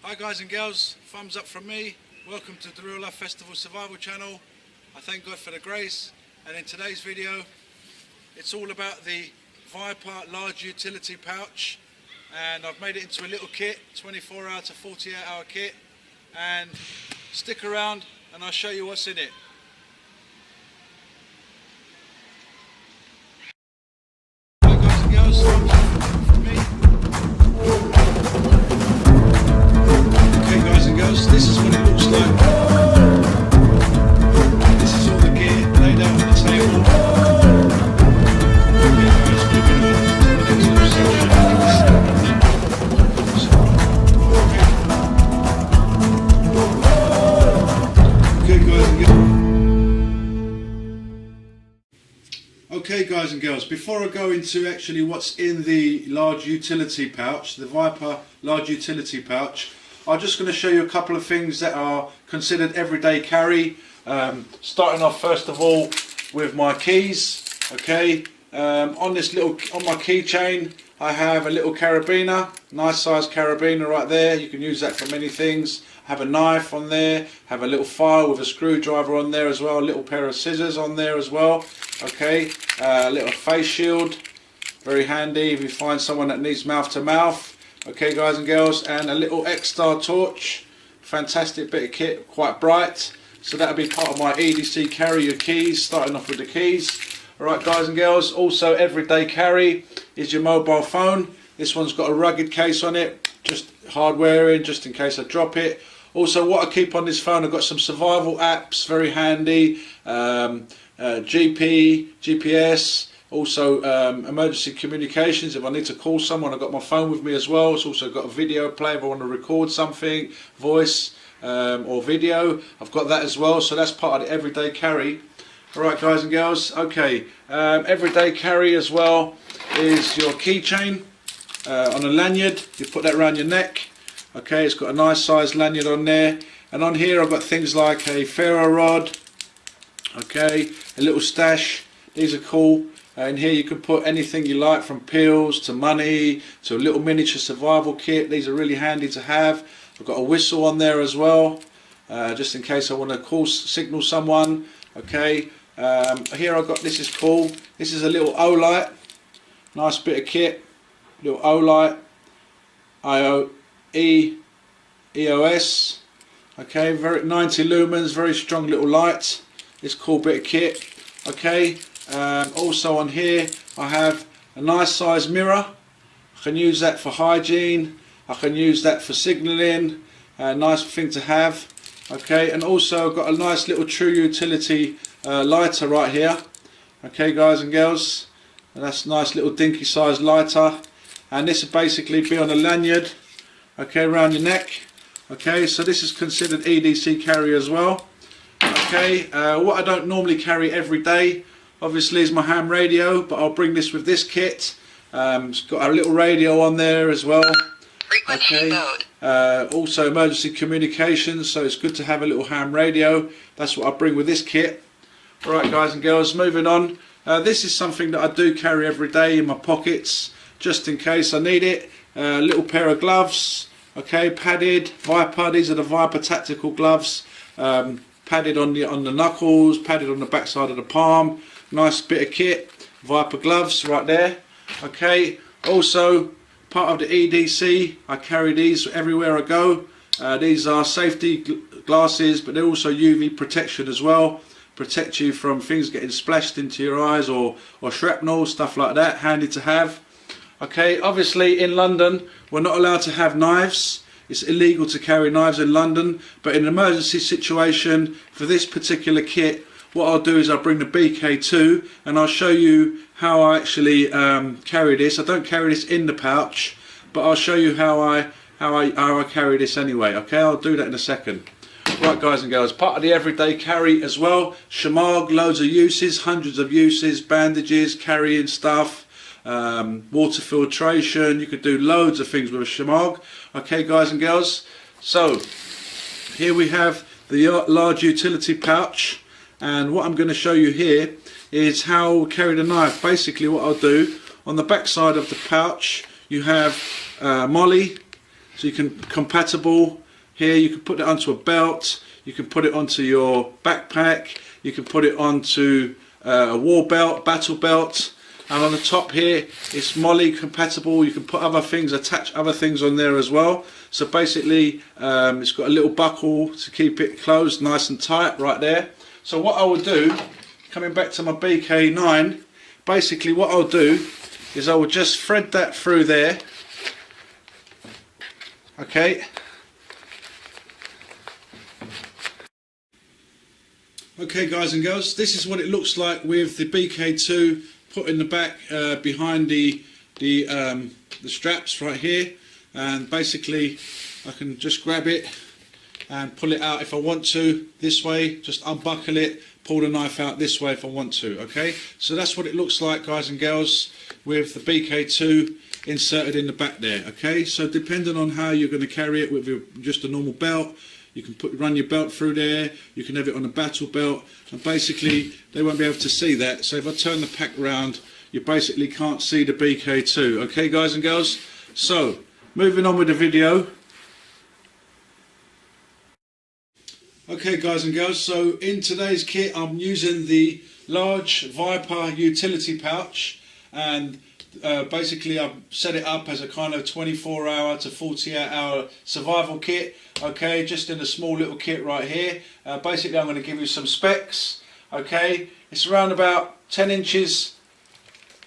Hi guys and girls, thumbs up from me. Welcome to the Real Life Festival Survival channel. I thank God for the grace, and in today's video it's all about the VIPER large utility pouch, and I've made it into a little kit, 24 hour to 48 hour kit, and stick around and I'll show you what's in it. Hi guys and girls, thumbs up from me. This is what it looks like. This is all the gear laid out on the table. Okay guys and girls, before I go into actually what's in the large utility pouch, the VIPER large utility pouch, I'm just going to show you a couple of things that are considered everyday carry. Starting off first of all with my keys. Okay, on my keychain I have a little carabiner, nice size carabiner right there. You can use that for many things. I have a knife on there, have a little file with a screwdriver on there as well, a little pair of scissors on there as well. Okay, a little face shield, very handy if you find someone that needs mouth to mouth. Okay guys and girls, and a little X-Star torch, fantastic bit of kit, quite bright, so that'll be part of my EDC carry, your keys, starting off with the keys. Alright guys and girls, also everyday carry is your mobile phone. This one's got a rugged case on it, just hardware in, just in case I drop it. Also what I keep on this phone, I've got some survival apps, very handy, GPS, also emergency communications. If I need to call someone, I've got my phone with me as well. It's also got a video player if I want to record something, voice or video. I've got that as well, so that's part of the everyday carry. Alright guys and girls, okay, everyday carry as well is your keychain on a lanyard. You put that around your neck. Okay, it's got a nice size lanyard on there, and on here I've got things like a ferro rod, okay, a little stash. These are cool. In here you can put anything you like, from pills to money to a little miniature survival kit. These are really handy to have. I've got a whistle on there as well, just in case I want to signal someone. Okay, here I've got, this is cool, this is a little O light, nice bit of kit, little O light, EOS. Okay, 90 lumens, very strong little light. This cool bit of kit. Okay. Also on here I have a nice size mirror. I can use that for hygiene, I can use that for signalling, a nice thing to have. Okay, and also I've got a nice little true utility lighter right here. Okay guys and girls, and that's a nice little dinky sized lighter, and this will basically be on a lanyard, okay, around your neck. Okay, so this is considered EDC carry as well. Okay, what I don't normally carry every day obviously is my ham radio, but I'll bring this with this kit. It's got a little radio on there as well. Okay. Also emergency communications, so it's good to have a little ham radio. That's what I bring with this kit. Alright guys and girls, moving on. This is something that I do carry every day in my pockets, just in case I need it. A little pair of gloves, okay, padded, VIPER. These are the VIPER tactical gloves. Padded on the knuckles, padded on the back side of the palm. Nice bit of kit, VIPER gloves right there. Okay, also part of the EDC, I carry these everywhere I go. These are safety glasses, but they're also UV protection as well. Protect you from things getting splashed into your eyes or shrapnel, stuff like that, handy to have. Okay, obviously in London we're not allowed to have knives. It's illegal to carry knives in London, but in an emergency situation for this particular kit, what I'll do is I'll bring the BK2 and I'll show you how I actually carry this. I don't carry this in the pouch, but I'll show you how I carry this anyway. Okay, I'll do that in a second. Right guys and girls, part of the everyday carry as well, shamag, loads of uses, hundreds of uses, bandages, carrying stuff, water filtration. You could do loads of things with a shamag. Okay guys and girls, so here we have the large utility pouch, and what I'm going to show you here is how I carry the knife. Basically what I'll do, on the back side of the pouch you have molly, so you can compatible here. You can put it onto a belt, you can put it onto your backpack, you can put it onto a war belt, battle belt, and on the top here it's MOLLE compatible. You can put other things, attach other things on there as well. So basically it's got a little buckle to keep it closed nice and tight right there. So what I will do, coming back to my BK9, basically what I'll do is I will just thread that through there, okay. Okay guys and girls, this is what it looks like with the BK2 put in the back behind the straps right here, and basically I can just grab it and pull it out if I want to this way, just unbuckle it, pull the knife out this way if I want to, okay. So that's what it looks like guys and girls with the BK2 inserted in the back there, okay. So depending on how you're going to carry it, with just a normal belt, you can run your belt through there, you can have it on a battle belt, and basically they won't be able to see that. So if I turn the pack round, you basically can't see the BK2, okay guys and girls. So moving on with the video. Okay guys and girls, so in today's kit I'm using the large VIPER utility pouch, and basically I've set it up as a kind of 24-hour to 48-hour survival kit, okay, just in a small little kit right here. Basically I'm going to give you some specs, okay. It's around about 10 inches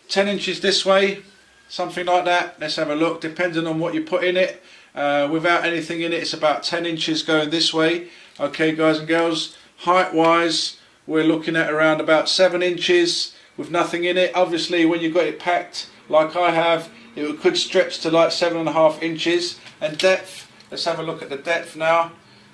this way, something like that. Let's have a look, depending on what you put in it. Without anything in it, it's about 10 inches going this way, okay guys and girls. Height wise, we're looking at around about 7 inches with nothing in it. Obviously when you've got it packed like I have, it could stretch to like 7.5 inches. And depth, let's have a look at the depth now.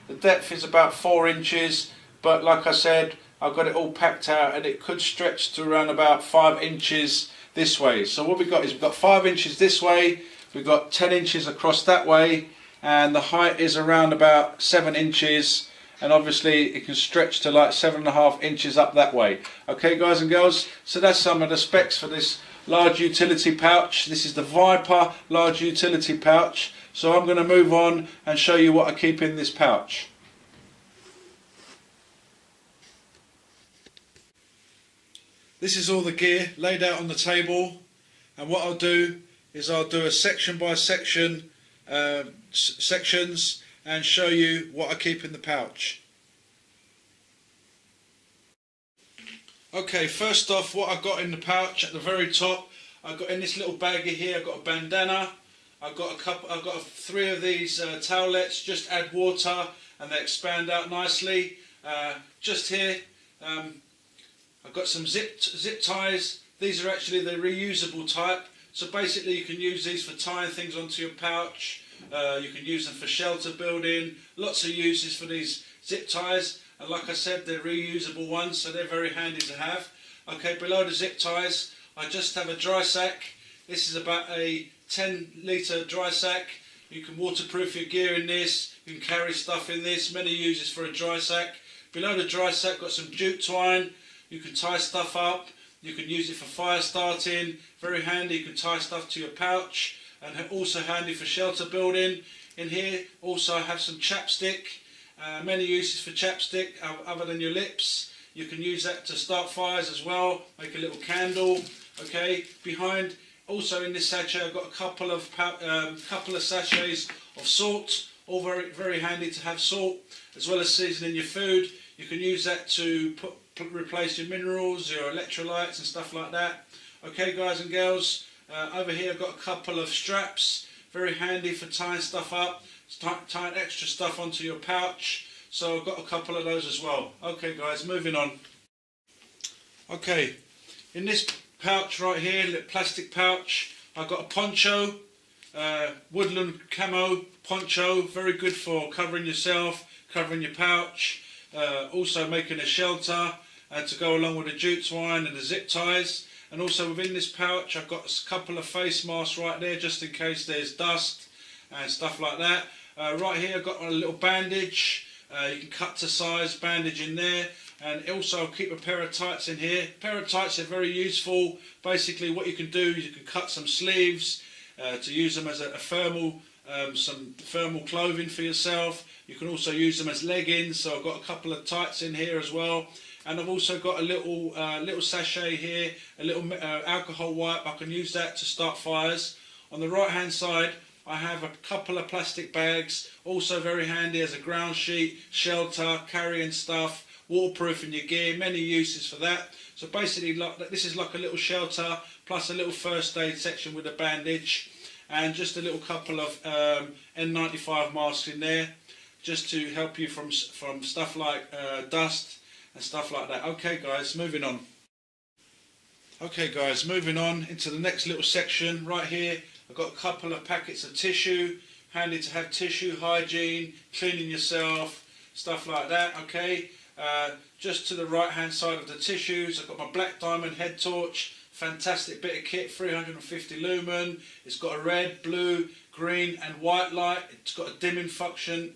The depth is about 4 inches, but like I said, I've got it all packed out and it could stretch to around about 5 inches this way. So what we've got is we've got 5 inches this way, we've got 10 inches across that way, and the height is around about 7 inches, and obviously it can stretch to like 7.5 inches up that way. Okay guys and girls, so that's some of the specs for this large utility pouch. This is the VIPER large utility pouch. So I'm going to move on and show you what I keep in this pouch. This is all the gear laid out on the table, and what I'll do is I'll do a section by section sections and show you what I keep in the pouch. Okay, first off, what I've got in the pouch at the very top, I've got in this little baggie here, I've got a bandana, I've got 3 of these towelettes, just add water and they expand out nicely. Just here, I've got some zip ties. These are actually the reusable type, so basically you can use these for tying things onto your pouch. You can use them for shelter building, lots of uses for these zip ties, and like I said, they're reusable ones, so they're very handy to have. Okay, below the zip ties I just have a dry sack. This is about a 10-litre dry sack. You can waterproof your gear in this, you can carry stuff in this, many uses for a dry sack. Below the dry sack got some jute twine, you can tie stuff up, you can use it for fire starting, very handy, you can tie stuff to your pouch, and also handy for shelter building. In here also I have some chapstick, many uses for chapstick other than your lips. You can use that to start fires as well, make a little candle. Okay, behind also in this sachet I've got a couple of sachets of salt, all very handy to have salt, as well as seasoning your food. You can use that to replace your minerals, your electrolytes and stuff like that. Okay guys and girls, over here I've got a couple of straps, very handy for tying stuff up, tying extra stuff onto your pouch. So I've got a couple of those as well. Okay guys, moving on. Okay, in this pouch right here, little plastic pouch, I've got a poncho, woodland camo poncho, very good for covering yourself, covering your pouch, also making a shelter to go along with the jute twine and the zip ties. And also within this pouch I've got a couple of face masks right there, just in case there's dust and stuff like that. Right here I've got a little bandage, you can cut to size bandage in there. And also I'll keep a pair of tights in here. A pair of tights are very useful. Basically what you can do is you can cut some sleeves to use them as a thermal some thermal clothing for yourself. You can also use them as leggings, so I've got a couple of tights in here as well. And I've also got a little sachet here, a little alcohol wipe. I can use that to start fires. On the right hand side I have a couple of plastic bags, also very handy as a ground sheet, shelter, carrying stuff, waterproofing your gear, many uses for that. So basically this is like a little shelter plus a little first aid section with a bandage and just a little couple of N95 masks in there just to help you from stuff like dust and stuff like that. Okay guys, moving on. Okay guys, moving on into the next little section right here. I've got a couple of packets of tissue, handy to have tissue, hygiene, cleaning yourself, stuff like that. Okay, just to the right hand side of the tissues I've got my black diamond head torch, fantastic bit of kit, 350 lumen. It's got a red, blue, green and white light. It's got a dimming function,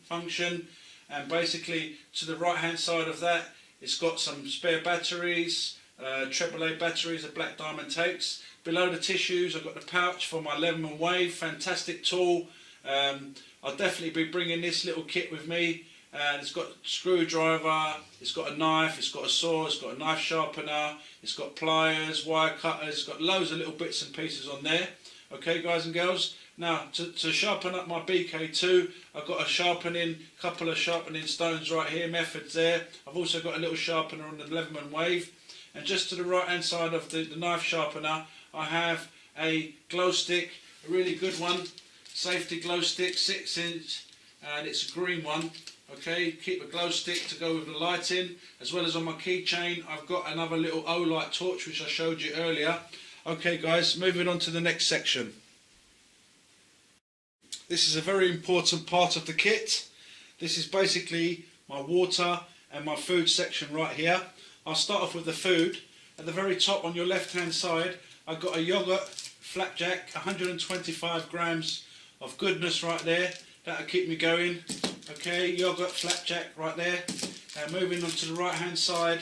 and basically to the right hand side of that it's got some spare batteries, AAA batteries that Black Diamond takes. Below the tissues I've got the pouch for my Leatherman Wave, fantastic tool. I'll definitely be bringing this little kit with me. And it's got a screwdriver, it's got a knife, it's got a saw, it's got a knife sharpener, it's got pliers, wire cutters, it's got loads of little bits and pieces on there. Okay guys and girls, now to sharpen up my BK2 I've got a couple of sharpening stones right here, methods there. I've also got a little sharpener on the Leatherman Wave, and just to the right hand side of the knife sharpener I have a glow stick, a really good one, safety glow stick, 6 inch, and it's a green one. Okay, keep a glow stick to go with the lighting, as well as on my keychain I've got another little O-light torch which I showed you earlier. Okay guys, moving on to the next section. This is a very important part of the kit. This is basically my water and my food section right here. I'll start off with the food. At the very top on your left hand side I've got a yogurt flapjack, 125 grams of goodness right there. That'll keep me going. Okay, yogurt flapjack right there. Moving on to the right hand side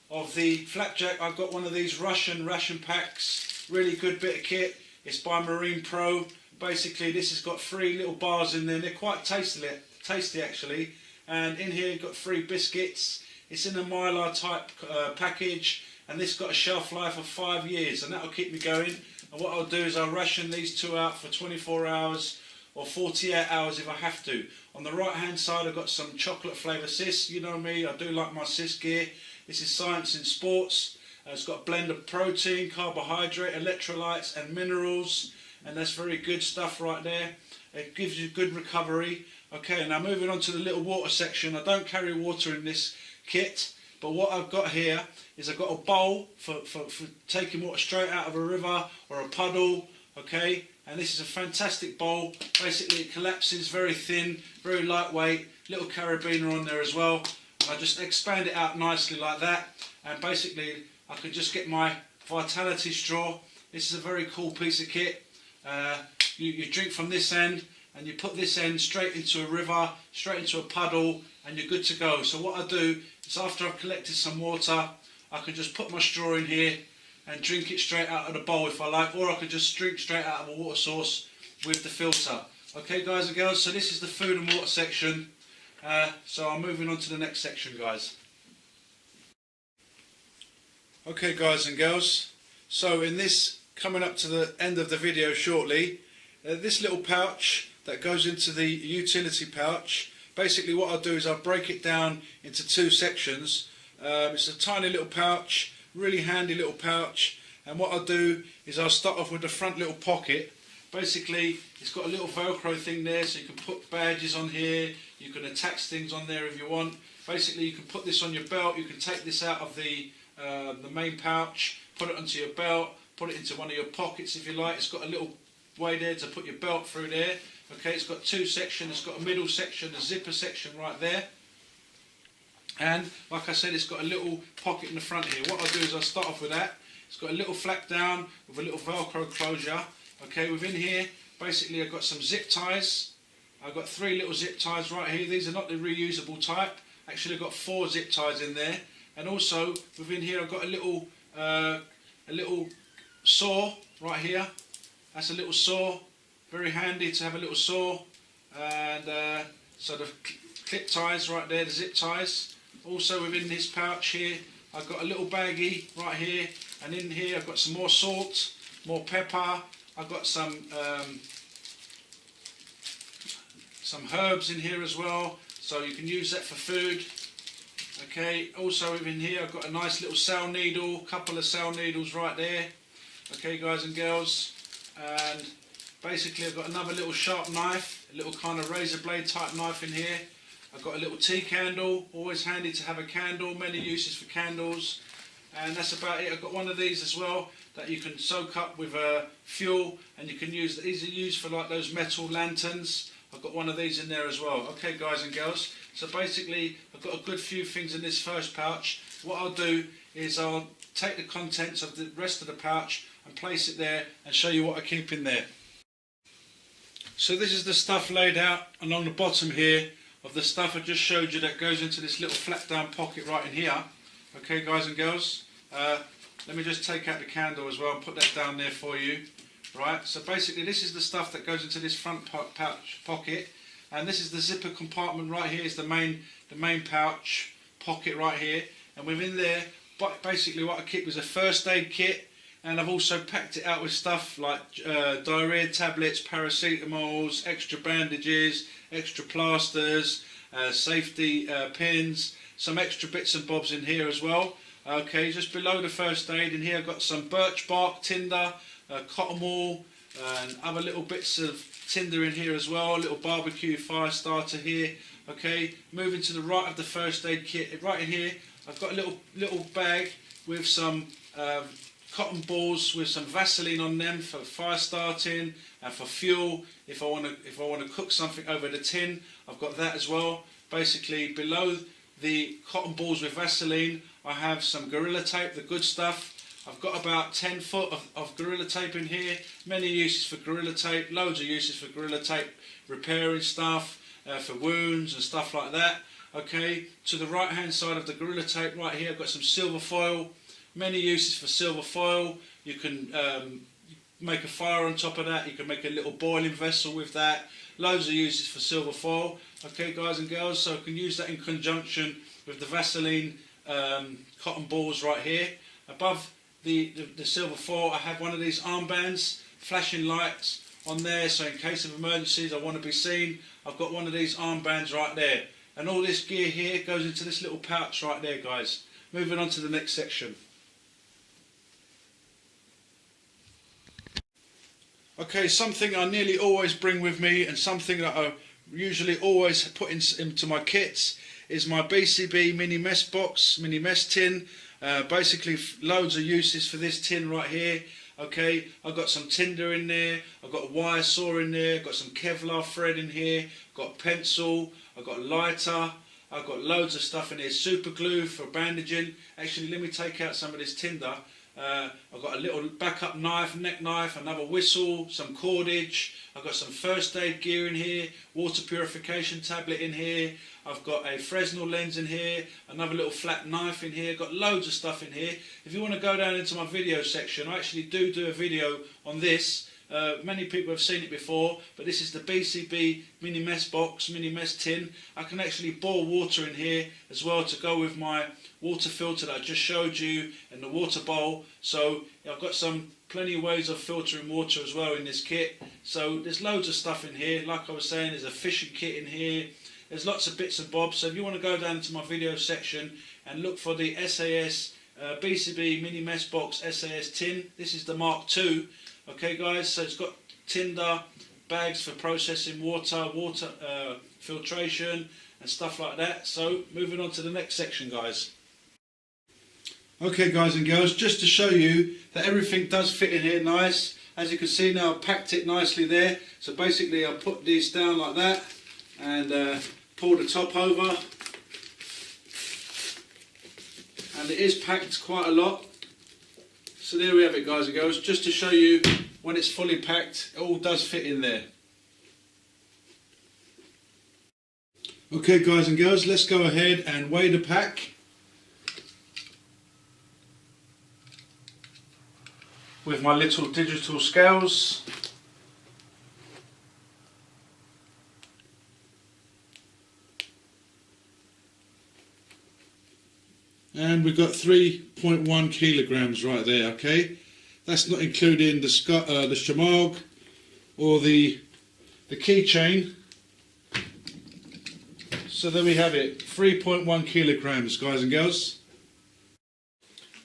of the flapjack I've got one of these Russian ration packs. Really good bit of kit. It's by Marine Pro. Basically this has got 3 little bars in there. They're quite tasty actually. And in here you've got 3 biscuits. It's in a Mylar type package, and this got a shelf life of 5 years, and that'll keep me going. And what I'll do is I'll ration these 2 out for 24 hours or 48 hours if I have to. On the right hand side I've got some chocolate flavour cis. You know me, I do like my cis gear. This is Science in Sports. It's got a blend of protein, carbohydrate, electrolytes and minerals, and that's very good stuff right there. It gives you good recovery. Okay, now moving on to the little water section. I don't carry water in this kit, but what I've got here is I've got a bowl for taking water straight out of a river or a puddle. Okay, and this is a fantastic bowl. Basically it collapses, very thin, very lightweight, little carabiner on there as well. And I just expand it out nicely like that, and basically I can just get my Vitality straw. This is a very cool piece of kit. You drink from this end and you put this end straight into a river, straight into a puddle, and you're good to go. So what I do is after I've collected some water, I can just put my straw in here and drink it straight out of the bowl if I like, or I could just drink straight out of a water source with the filter. Okay guys and girls, so this is the food and water section. So I'm moving on to the next section guys. Okay guys and girls, so in this, coming up to the end of the video shortly, this little pouch that goes into the utility pouch, basically what I'll do is I'll break it down into 2 sections. It's a tiny little pouch, really handy little pouch, and what I'll do is I'll start off with the front little pocket. Basically it's got a little velcro thing there, so you can put badges on here, you can attach things on there if you want. Basically you can put this on your belt, you can take this out of the main pouch, put it onto your belt, put it into one of your pockets if you like. It's got a little way there to put your belt through there. Okay, it's got 2 sections, it's got a middle section, a zipper section right there. And like I said, it's got a little pocket in the front here. What I'll do is I'll start off with that. It's got a little flap down with a little velcro closure. Okay, within here, basically I've got some zip ties. I've got 3 little zip ties right here. These are not the reusable type. Actually I've got 4 zip ties in there. And also within here I've got a little saw right here. That's a little saw, very handy to have a little saw, and so the clip ties right there, the zip ties. Also within this pouch here, I've got a little baggie right here, and in here I've got some more salt, more pepper. I've got some herbs in here as well, so you can use that for food. Okay, also within here I've got a nice little sail needle, couple of sail needles right there. Okay, guys and girls, and basically I've got another little sharp knife, a little kind of razor blade type knife in here. I've got a little tea candle, always handy to have a candle, many uses for candles. And that's about it. I've got one of these as well that you can soak up with fuel, and you can use, these are used for like those metal lanterns. I've got one of these in there as well. Okay, guys and girls, so basically I've got a good few things in this first pouch. What I'll do is I'll take the contents of the rest of the pouch and place it there and show you what I keep in there. So this is the stuff laid out along the bottom here of the stuff I just showed you that goes into this little flat down pocket right in here. Okay, guys and girls, let me just take out the candle as well and put that down there for you. Right, so basically this is the stuff that goes into this front pouch pocket, and this is the zipper compartment right here, is the main pouch pocket right here, and within there, basically what I keep is a first aid kit, and I've also packed it out with stuff like diarrhea tablets, paracetamols, extra bandages, extra plasters, safety pins, some extra bits and bobs in here as well. Okay, just below the first aid in here I've got some birch bark, tinder, cotton wool, and other little bits of tinder in here as well, a little barbecue fire starter here. Okay, moving to the right of the first aid kit, right in here I've got a little bag with some cotton balls with some Vaseline on them for fire starting and for fuel. If I want to cook something over the tin, I've got that as well. Basically below the cotton balls with Vaseline I have some Gorilla Tape, the good stuff. I've got about 10 foot of Gorilla Tape in here. Many uses for Gorilla Tape, loads of uses for Gorilla Tape, repairing stuff, for wounds and stuff like that. Okay, to the right hand side of the Gorilla Tape right here I've got some silver foil. Many uses for silver foil. You can make a fire on top of that, you can make a little boiling vessel with that. Loads of uses for silver foil. Okay, guys and girls, so I can use that in conjunction with the Vaseline cotton balls right here. Above the silver foil I have one of these armbands, flashing lights on there, so in case of emergencies I want to be seen, I've got one of these armbands right there. And all this gear here goes into this little pouch right there, guys. Moving on to the next section. Okay, something I nearly always bring with me, and something that I usually always put into my kits, is my BCB mini mess box, mini mess tin. Basically loads of uses for this tin right here. Okay, I've got some tinder in there, I've got a wire saw in there, I've got some Kevlar thread in here, I've got a pencil, I've got a lighter, I've got loads of stuff in here, super glue for bandaging. Actually, let me take out some of this tinder. I've got a little backup knife, neck knife, another whistle, some cordage. I've got some first aid gear in here, water purification tablet in here. I've got a Fresnel lens in here, another little flat knife in here. Got loads of stuff in here. If you want to go down into my video section, I actually do a video on this. Many people have seen it before, but this is the BCB mini mess box, mini mess tin. I can actually boil water in here as well to go with my water filter that I just showed you and the water bowl. So I've got plenty of ways of filtering water as well in this kit. So there's loads of stuff in here. Like I was saying, there's a fishing kit in here. There's lots of bits and bobs. So if you want to go down to my video section and look for the SAS BCB mini mess box SAS tin, this is the Mark II. Okay, guys, so it's got tinder, bags for processing water, filtration and stuff like that. So moving on to the next section, guys. Okay, guys and girls, just to show you that everything does fit in here nice. As you can see now, I've packed it nicely there. So basically I'll put these down like that and pull the top over. And it is packed quite a lot. So there we have it, guys and girls, just to show you when it's fully packed, it all does fit in there. Okay, guys and girls, let's go ahead and weigh the pack. With my little digital scales. and we've got 3.1 kilograms right there. Okay, that's not including the shamag or the keychain. So there we have it, 3.1 kilograms, guys and girls.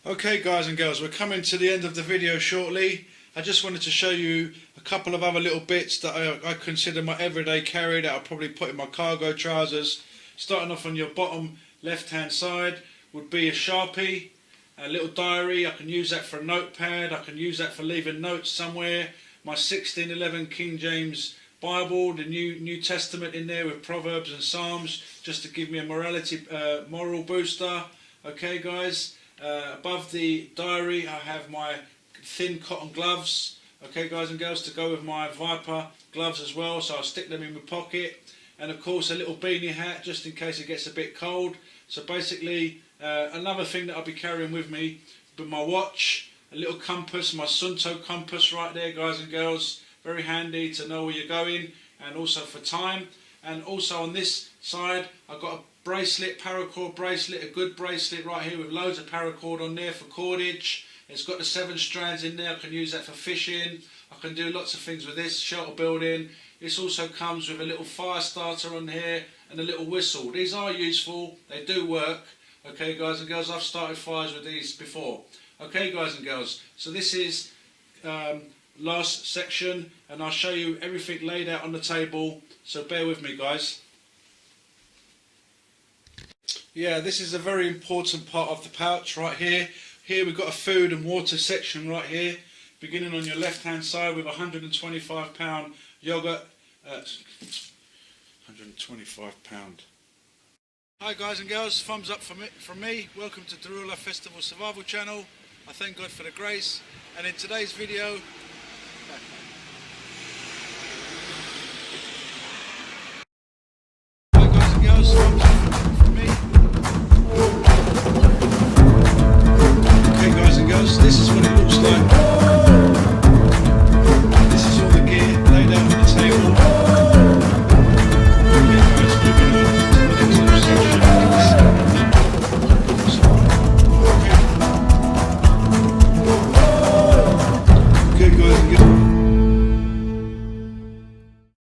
Okay, guys and girls, we're coming to the end of the video shortly. I just wanted to show you a couple of other little bits that I consider my everyday carry that I'll probably put in my cargo trousers. Starting off on your bottom left hand side would be a Sharpie, a little diary. I can use that for a notepad, I can use that for leaving notes somewhere. My 1611 King James Bible, the New Testament in there with Proverbs and Psalms, just to give me a moral booster. Okay, guys. Above the diary I have my thin cotton gloves, okay, guys and girls, to go with my VIPER gloves as well, so I'll stick them in my pocket. And of course a little beanie hat just in case it gets a bit cold. So basically another thing that I'll be carrying with me, but my watch, a little compass, my Sunto compass right there, guys and girls, very handy to know where you're going and also for time. And also on this side I've got a bracelet, paracord bracelet, a good bracelet right here with loads of paracord on there for cordage. It's got the 7 strands in there, I can use that for fishing, I can do lots of things with this, shelter building. This also comes with a little fire starter on here and a little whistle. These are useful, they do work. Okay, guys and girls, I've started fires with these before. Okay, guys and girls, so this is last section and I'll show you everything laid out on the table, so bear with me, guys. Yeah, this is a very important part of the pouch right here. Here we've got a food and water section right here, beginning on your left hand side with a 125 pound yogurt. 125 pound. Hi guys and girls, thumbs up from me. Welcome to Darula Festival Survival Channel. I thank God for the grace, and in today's video hi guys and girls, thumbs up.